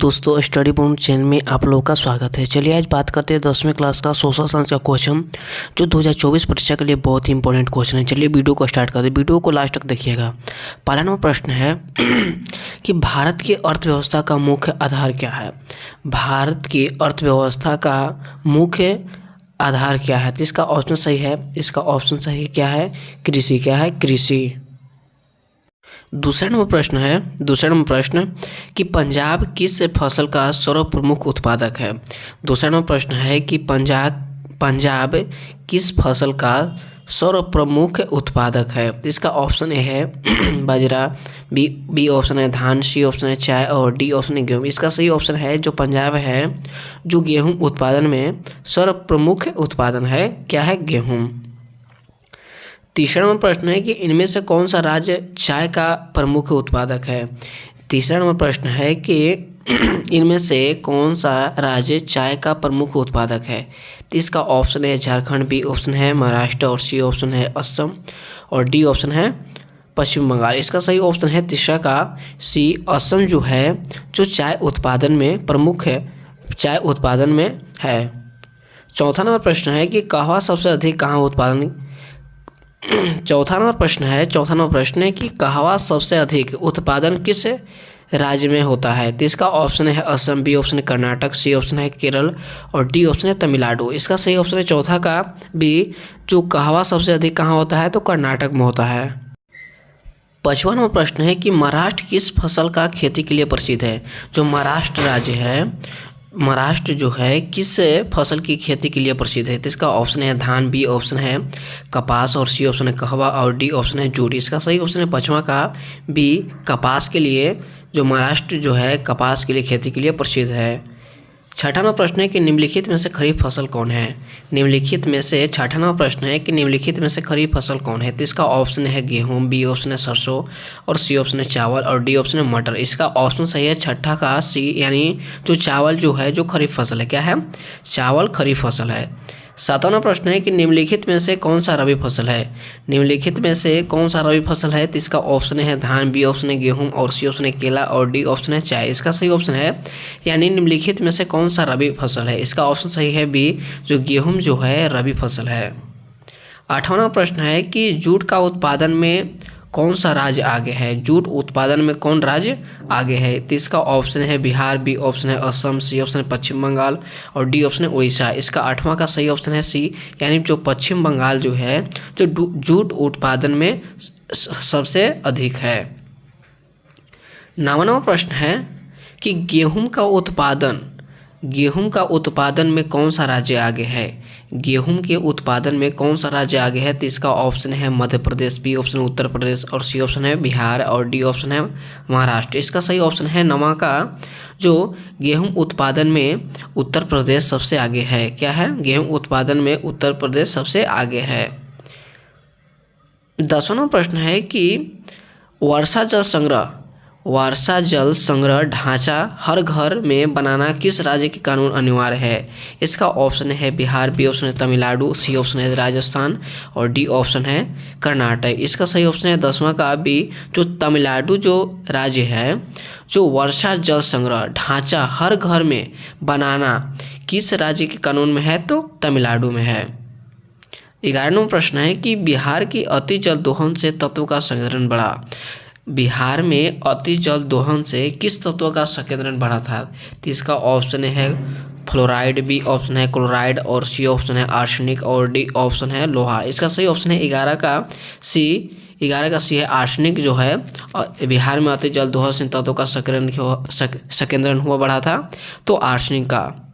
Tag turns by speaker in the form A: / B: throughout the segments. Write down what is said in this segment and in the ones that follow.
A: दोस्तों study point channel में आप लोगों का स्वागत है। चलिए आज बात करते हैं 10वीं क्लास का सोशल साइंस का क्वेश्चन जो 2024 परीक्षा के लिए बहुत ही इंपॉर्टेंट क्वेश्चन है। चलिए वीडियो को स्टार्ट करते हैं, वीडियो को लास्ट तक देखिएगा। पहला नंबर प्रश्न है कि भारत की अर्थव्यवस्था का मुख्य आधार क्या है। भारत की अर्थव्यवस्था का मुख्य आधार क्या है? तो इसका ऑप्शन सही है, इसका ऑप्शन सही क्या है? कृषि। क्या है? कृषि। दूसरा नंबर प्रश्न कि पंजाब किस फसल का सर्वप्रमुख उत्पादक है। दूसरा नंबर प्रश्न है कि पंजाब किस फसल का सर्वप्रमुख उत्पादक है। इसका ऑप्शन ए है बाजरा, बी ऑप्शन है धान, सी ऑप्शन है चाय और डी ऑप्शन है गेहूँ। इसका सही ऑप्शन है जो पंजाब है जो गेहूँ उत्पादन में सर्वप्रमुख उत्पादन है। क्या है? गेहूँ। तीसरा नंबर प्रश्न है कि इनमें से कौन सा राज्य चाय का प्रमुख उत्पादक है। तीसरा नंबर प्रश्न है कि इनमें से कौन सा राज्य चाय का प्रमुख उत्पादक है। तो इसका ऑप्शन है झारखंड, बी ऑप्शन है महाराष्ट्र और सी ऑप्शन है असम और डी ऑप्शन है पश्चिम बंगाल। इसका सही ऑप्शन है तीसरा का सी, असम जो है जो चाय उत्पादन में प्रमुख है, चाय उत्पादन में है। चौथा नंबर प्रश्न है कि कहवा सबसे अधिक कहाँ उत्पादन। चौथा नंबर प्रश्न है कि कहवा सबसे अधिक उत्पादन किस राज्य में होता है। तो इसका ऑप्शन है असम, बी ऑप्शन है कर्नाटक, सी ऑप्शन है केरल और डी ऑप्शन है तमिलनाडु। इसका सही ऑप्शन है चौथा का बी, जो कहवा सबसे अधिक कहाँ होता है तो कर्नाटक में होता है। पांचवा नंबर प्रश्न है कि महाराष्ट्र किस फसल का खेती के लिए प्रसिद्ध है। जो महाराष्ट्र राज्य है, महाराष्ट्र जो है किस फसल की खेती के लिए प्रसिद्ध है। तो इसका ऑप्शन है धान, बी ऑप्शन है कपास और सी ऑप्शन है कहवा और डी ऑप्शन है जूट। इसका सही ऑप्शन है पांचवा का बी, कपास के लिए, जो महाराष्ट्र जो है कपास के लिए खेती के लिए प्रसिद्ध है। छठा नंबर प्रश्न है कि निम्नलिखित में से खरीफ फसल कौन है। छठा नंबर प्रश्न है कि निम्नलिखित में से खरीफ फसल कौन है। तो इसका ऑप्शन है गेहूँ, बी ऑप्शन है सरसों और सी ऑप्शन है चावल और डी ऑप्शन है मटर। इसका ऑप्शन सही है छठा का सी, यानी जो चावल जो है जो खरीफ फसल है। क्या है? चावल खरीफ फसल है। सातवां नंबर प्रश्न है कि निम्नलिखित में से कौन सा रबी फसल है। तो इसका ऑप्शन है धान, बी ऑप्शन है गेहूं और सी ऑप्शन है केला और डी ऑप्शन है चाय। इसका सही ऑप्शन है यानी निम्नलिखित में से कौन सा रबी फसल है। इसका ऑप्शन सही है बी, जो गेहूं जो है रबी फसल है। आठवां नंबर प्रश्न है कि जूट का उत्पादन में कौन सा राज्य आगे है। जूट उत्पादन में कौन राज्य आगे है। तो इसका ऑप्शन है बिहार, बी ऑप्शन है असम, सी ऑप्शन है पश्चिम बंगाल और डी ऑप्शन है उड़ीसा। इसका आठवां का सही ऑप्शन है सी, यानी जो पश्चिम बंगाल जो है जो जूट उत्पादन में सबसे अधिक है। नौवां प्रश्न है कि गेहूं का उत्पादन में कौन सा राज्य आगे है। गेहूं के उत्पादन में कौन सा राज्य आगे है। तो इसका ऑप्शन है मध्य प्रदेश, बी ऑप्शन है उत्तर प्रदेश और सी ऑप्शन है बिहार और डी ऑप्शन है महाराष्ट्र। इसका सही ऑप्शन है नवा का, जो गेहूं उत्पादन में उत्तर प्रदेश सबसे आगे है। क्या है? गेहूं उत्पादन में उत्तर प्रदेश सबसे आगे है। 10वां प्रश्न है कि वर्षा जल संग्रह ढांचा हर घर में बनाना किस राज्य के कानून अनिवार्य है। इसका ऑप्शन है बिहार, बी ऑप्शन है तमिलनाडु, सी ऑप्शन है राजस्थान और डी ऑप्शन है कर्नाटक। इसका सही ऑप्शन है 10वां का बी, जो तमिलनाडु जो राज्य है जो वर्षा जल संग्रह ढांचा हर घर में बनाना किस राज्य के कानून में है तो तमिलनाडु में है। 11वां प्रश्न है कि बिहार की अति जल दोहन से तत्व का संकेंद्रण बढ़ा। बिहार में अति जल दोहन से किस तत्व का संकेंद्रण बढ़ा था। तो इसका ऑप्शन है फ्लोराइड, बी ऑप्शन है क्लोराइड और सी ऑप्शन है आर्सेनिक और डी ऑप्शन है लोहा। इसका सही ऑप्शन है 11 का सी है आर्सेनिक जो है बिहार में अति जल दोहन से तत्व का संकेंद्रण हुआ बढ़ा था तो आर्सेनिक का।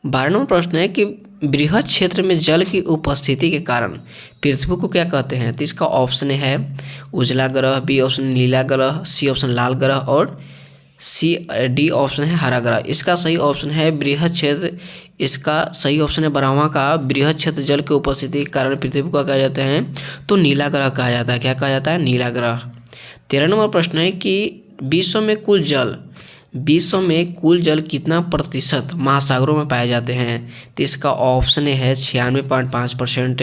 A: 12वां प्रश्न है कि बृहद क्षेत्र में जल की उपस्थिति के कारण पृथ्वी को क्या कहते हैं। तो इसका ऑप्शन है उजला ग्रह, बी ऑप्शन नीला ग्रह, सी ऑप्शन लाल ग्रह और डी ऑप्शन है हरा ग्रह। इसका सही ऑप्शन है बृहद क्षेत्र। इसका सही ऑप्शन है 12वां का बृहद क्षेत्र जल की उपस्थिति के कारण पृथ्वी को कहा जाते हैं तो नीला ग्रह कहा जाता है। क्या कहा जाता है? नीला ग्रह। 13वां नंबर प्रश्न है कि विश्व में कुल जल कितना प्रतिशत महासागरों में पाए जाते हैं। तो इसका ऑप्शन है 96.5%,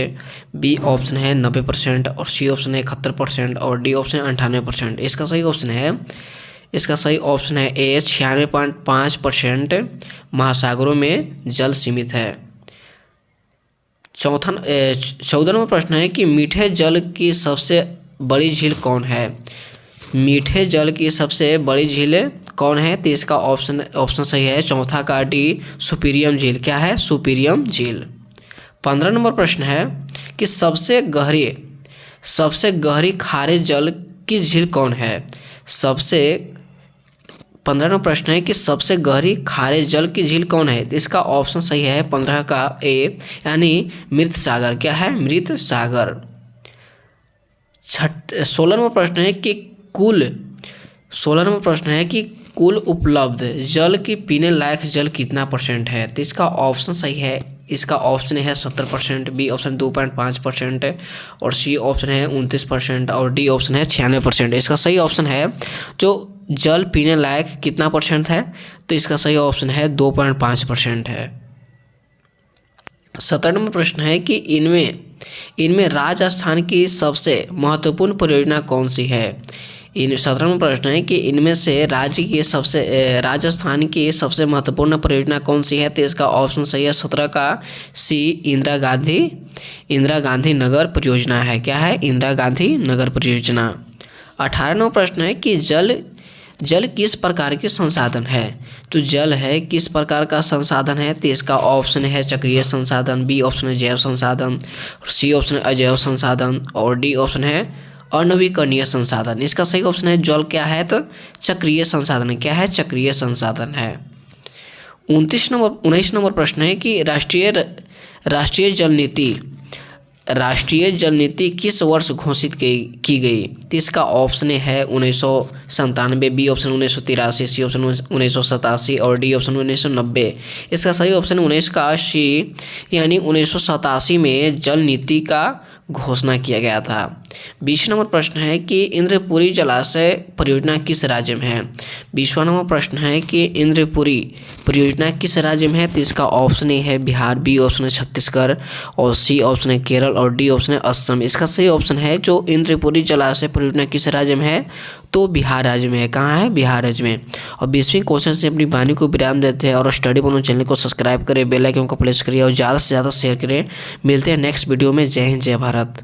A: बी ऑप्शन है 90% और सी ऑप्शन है 71% और डी ऑप्शन है 98%। इसका सही ऑप्शन है इसका सही ऑप्शन है ए 96.5% महासागरों में जल सीमित है। 14 नंबर प्रश्न है कि मीठे जल की सबसे बड़ी झील कौन है। मीठे जल की सबसे बड़ी झील कौन है, तो इसका ऑप्शन सही है चौथा का डी सुपीरियम झील। क्या है, सुपीरियम झील। 15 नंबर प्रश्न है कि सबसे गहरी खारे जल की झील कौन है। 15 नंबर प्रश्न है कि सबसे गहरी खारे जल की झील कौन है, तो इसका ऑप्शन सही है 15 का ए यानी मृत सागर। क्या है, मृत सागर। 16 नंबर प्रश्न है कि कुल उपलब्ध जल की पीने लायक जल कितना % है, तो इसका ऑप्शन सही है, इसका ऑप्शन है 70%, बी ऑप्शन 2.5% और सी ऑप्शन है 29% और डी ऑप्शन है 96%। इसका सही ऑप्शन है जो जल पीने लायक कितना % है, तो इसका सही ऑप्शन है 2.5% है। 17 नंबर प्रश्न है कि इनमें राजस्थान की सबसे महत्वपूर्ण परियोजना कौन सी है। 17 नंबर प्रश्न है कि इनमें से राजस्थान की सबसे महत्वपूर्ण परियोजना कौन सी है, तो इसका ऑप्शन सही है 17 का सी इंदिरा गांधी नगर परियोजना है। क्या है, इंदिरा गांधी नगर परियोजना। 18 नंबर प्रश्न है कि जल किस प्रकार के संसाधन है, तो जल है किस प्रकार का संसाधन है, तो इसका ऑप्शन है चक्रीय संसाधन, बी ऑप्शन है जैव संसाधन, सी ऑप्शन है अजैव संसाधन और डी ऑप्शन है अनवीकरणीय संसाधन। इसका सही ऑप्शन है जल क्या है, तो चक्रीय संसाधन। क्या है, चक्रीय संसाधन है। 19 नंबर प्रश्न है कि राष्ट्रीय जल नीति किस वर्ष घोषित की गई, तो इसका ऑप्शन है 1997, बी ऑप्शन 1983, सी ऑप्शन 1987 और डी ऑप्शन 1990। इसका सही ऑप्शन 19 का सी यानी 1987 में जल नीति का घोषणा किया गया था। 20 नंबर प्रश्न है कि इंद्रपुरी जलाशय परियोजना किस राज्य में है। 20वां नंबर प्रश्न है कि इंद्रपुरी परियोजना किस राज्य में है, तो इसका ऑप्शन ए है बिहार, बी ऑप्शन है छत्तीसगढ़ और सी ऑप्शन है केरल और डी ऑप्शन है असम। इसका सही ऑप्शन है जो इंद्रपुरी जलाशय परियोजना किस राज्य में है, तो बिहार राज्य में है। कहाँ है, बिहार राज्य में। और 20वें क्वेश्चन से अपनी वाणी को विराम देते हैं और स्टडी बनो चैनल को सब्सक्राइब करें, बेल आइकन को प्रेस करिए और ज़्यादा से ज़्यादा शेयर करें। मिलते हैं नेक्स्ट वीडियो में। जय हिंद, जय भारत।